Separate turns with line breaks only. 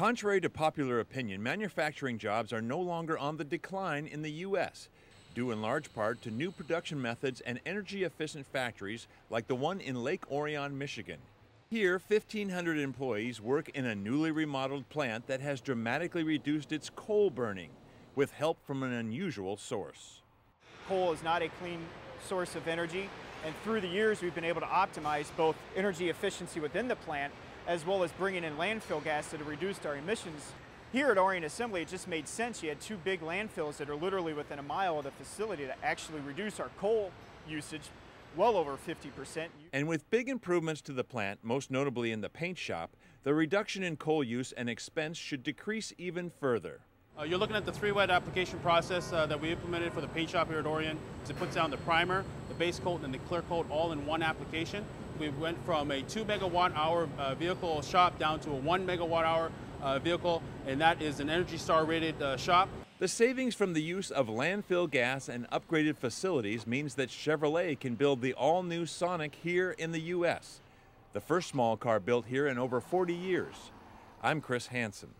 Contrary to popular opinion, manufacturing jobs are no longer on the decline in the U.S., due in large part to new production methods and energy-efficient factories like the one in Lake Orion, Michigan. Here, 1,500 employees work in a newly remodeled plant that has dramatically reduced its coal burning, with help from an unusual source.
Coal is not a clean source of energy, and through the years we've been able to optimize both energy efficiency within the plant as well as bringing in landfill gas that have reduced our emissions. Here at Orion Assembly, it just made sense. You had two big landfills that are literally within a mile of the facility to actually reduce our coal usage well over 50%.
And with big improvements to the plant, most notably in the paint shop, the reduction in coal use and expense should decrease even further.
You're looking at the 3-wet application process that we implemented for the paint shop here at Orion. It puts down the primer, the base coat, and the clear coat all in one application. We went from a 2 megawatt hour vehicle shop down to a 1 megawatt hour vehicle, and that is an Energy Star rated shop.
The savings from the use of landfill gas and upgraded facilities means that Chevrolet can build the all-new Sonic here in the U.S., the first small car built here in over 40 years. I'm Chris Hansen.